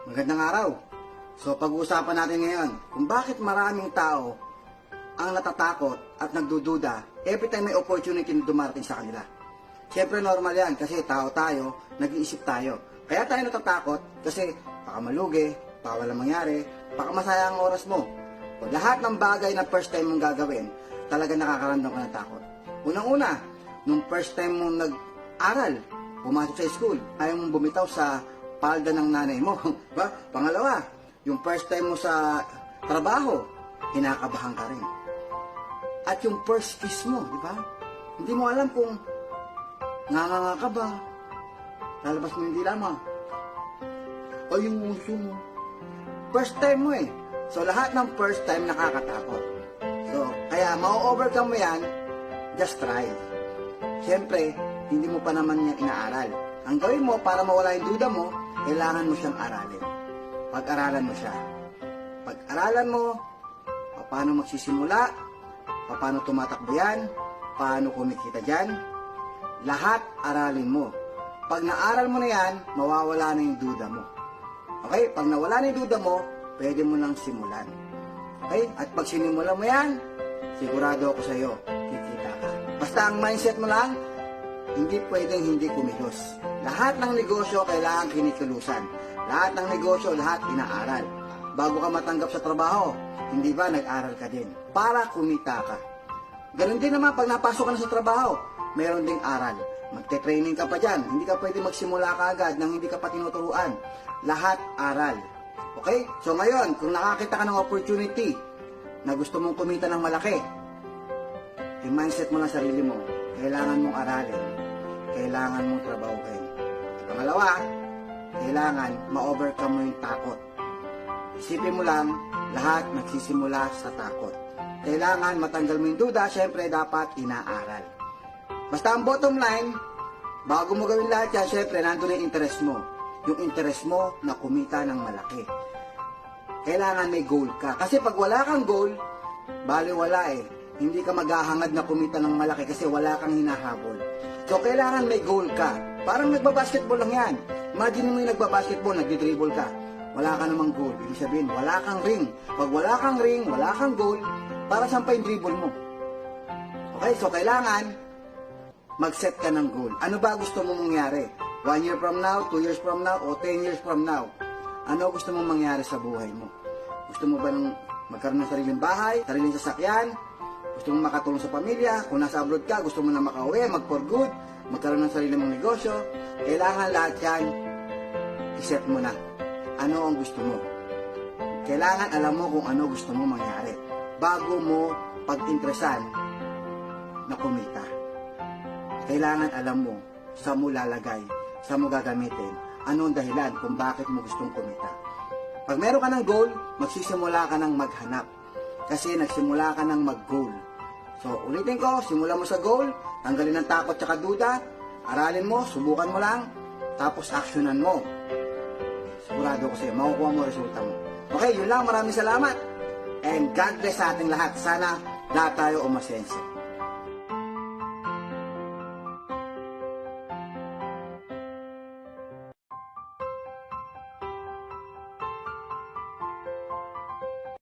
Magandang araw. So pag-uusapan natin ngayon kung bakit maraming tao ang natatakot at nagdududa every time may opportunity na dumarating sa kanila. Siyempre normal yan kasi tao tayo, nag-iisip tayo. Kaya tayo natatakot kasi baka malugi, baka walang mangyari, baka masaya ang oras mo. O lahat ng bagay na first time mong gagawin, talaga nakakaramdam ka ng takot. Unang-una, nung first time mong nag-aral, pumasok sa school, ayaw mong bumitaw sa palda ng nanay mo. Ba? Pangalawa, yung first time mo sa trabaho, kinakabahan ka rin. At yung first kiss mo, di ba? Hindi mo alam kung nganga ka ba, lalabas mo yung dila mo, o yung muso mo. First time mo eh. So lahat ng first time nakakatakot. So, kaya ma-overcome mo yan, just try. Siyempre, hindi mo pa naman yan inaaral. Ang gawin mo para mawala yung duda mo, kailangan mo siyang aralin. Pag-aralan mo siya. Pag-aralan mo, paano magsisimula, paano tumatakbo yan, paano kumikita dyan, lahat aralin mo. Pag naaral mo na yan, mawawala na yung duda mo. Okay? Pag nawala na yung duda mo, pwede mo nang simulan. Okay? At pag sinimula mo yan, sigurado ako sa iyo, kikita ka. Basta ang mindset mo lang, hindi pwedeng hindi kumilos. Lahat ng negosyo kailangan kinikulusan. Lahat ng negosyo, lahat inaaral. Bago ka matanggap sa trabaho, hindi ba nag-aral ka din? Para kumita ka. Ganon din naman pag napasok ka na sa trabaho, mayroon ding aral. Magte-training ka pa dyan. Hindi ka pwede magsimula ka agad nang hindi ka pa tinuturuan. Lahat aral. Okay? So ngayon, kung nakakita ka ng opportunity na gusto mong kumita ng malaki, i-mindset mo lang sarili mo. Kailangan mong aralin. Kailangan mong trabahuin. Pangalawa, kailangan ma-overcome mo yung takot. Isipin mo lang, lahat nagsisimula sa takot. Kailangan matanggal mo yung duda, syempre dapat inaaral. Basta ang bottom line, bago mo gawin lahat yan, syempre nandun yung interest mo. Yung interest mo na kumita ng malaki. Kailangan may goal ka. Kasi pag wala kang goal, baliwala eh. Hindi ka maghahangad na kumita ng malaki kasi wala kang hinahabol. So, kailangan may goal ka. Parang nagbabasketball lang yan. Imagine mo yung nagbabasketball, nagdi-dribble ka. Wala ka namang goal. Ibig sabihin, wala kang ring. Pag wala kang ring, wala kang goal, para saan pa yung dribble mo? Okay, so kailangan mag-set ka ng goal. Ano ba gusto mo mangyari? 1 year from now, 2 years from now, o 10 years from now? Ano gusto mo mangyari sa buhay mo? Gusto mo ba nung magkaroon ng sariling bahay, sariling sasakyan? Gusto mo makatulong sa pamilya? Kung nasa abroad ka, gusto mo na makauwi, mag-for good, magkaroon ng sarili mong negosyo? Kailangan lahat yan, isip mo na. Ano ang gusto mo? Kailangan alam mo kung ano gusto mo mangyari bago mo pag-interesan na kumita. Kailangan alam mo sa mo lalagay, sa mo gagamitin, ano ang dahilan kung bakit mo gustong kumita. Pag meron ka ng goal, magsisimula ka ng maghanap. Kasi nagsimula ka ng mag-goal. So, ulitin ko, simula mo sa goal, tanggalin ang takot at duda, aralin mo, subukan mo lang, tapos actionan mo. Sigurado ko sa'yo, makukuha mo resulta mo. Okay, yun lang. Maraming salamat. And God bless sa ating lahat. Sana lahat tayo umasenso.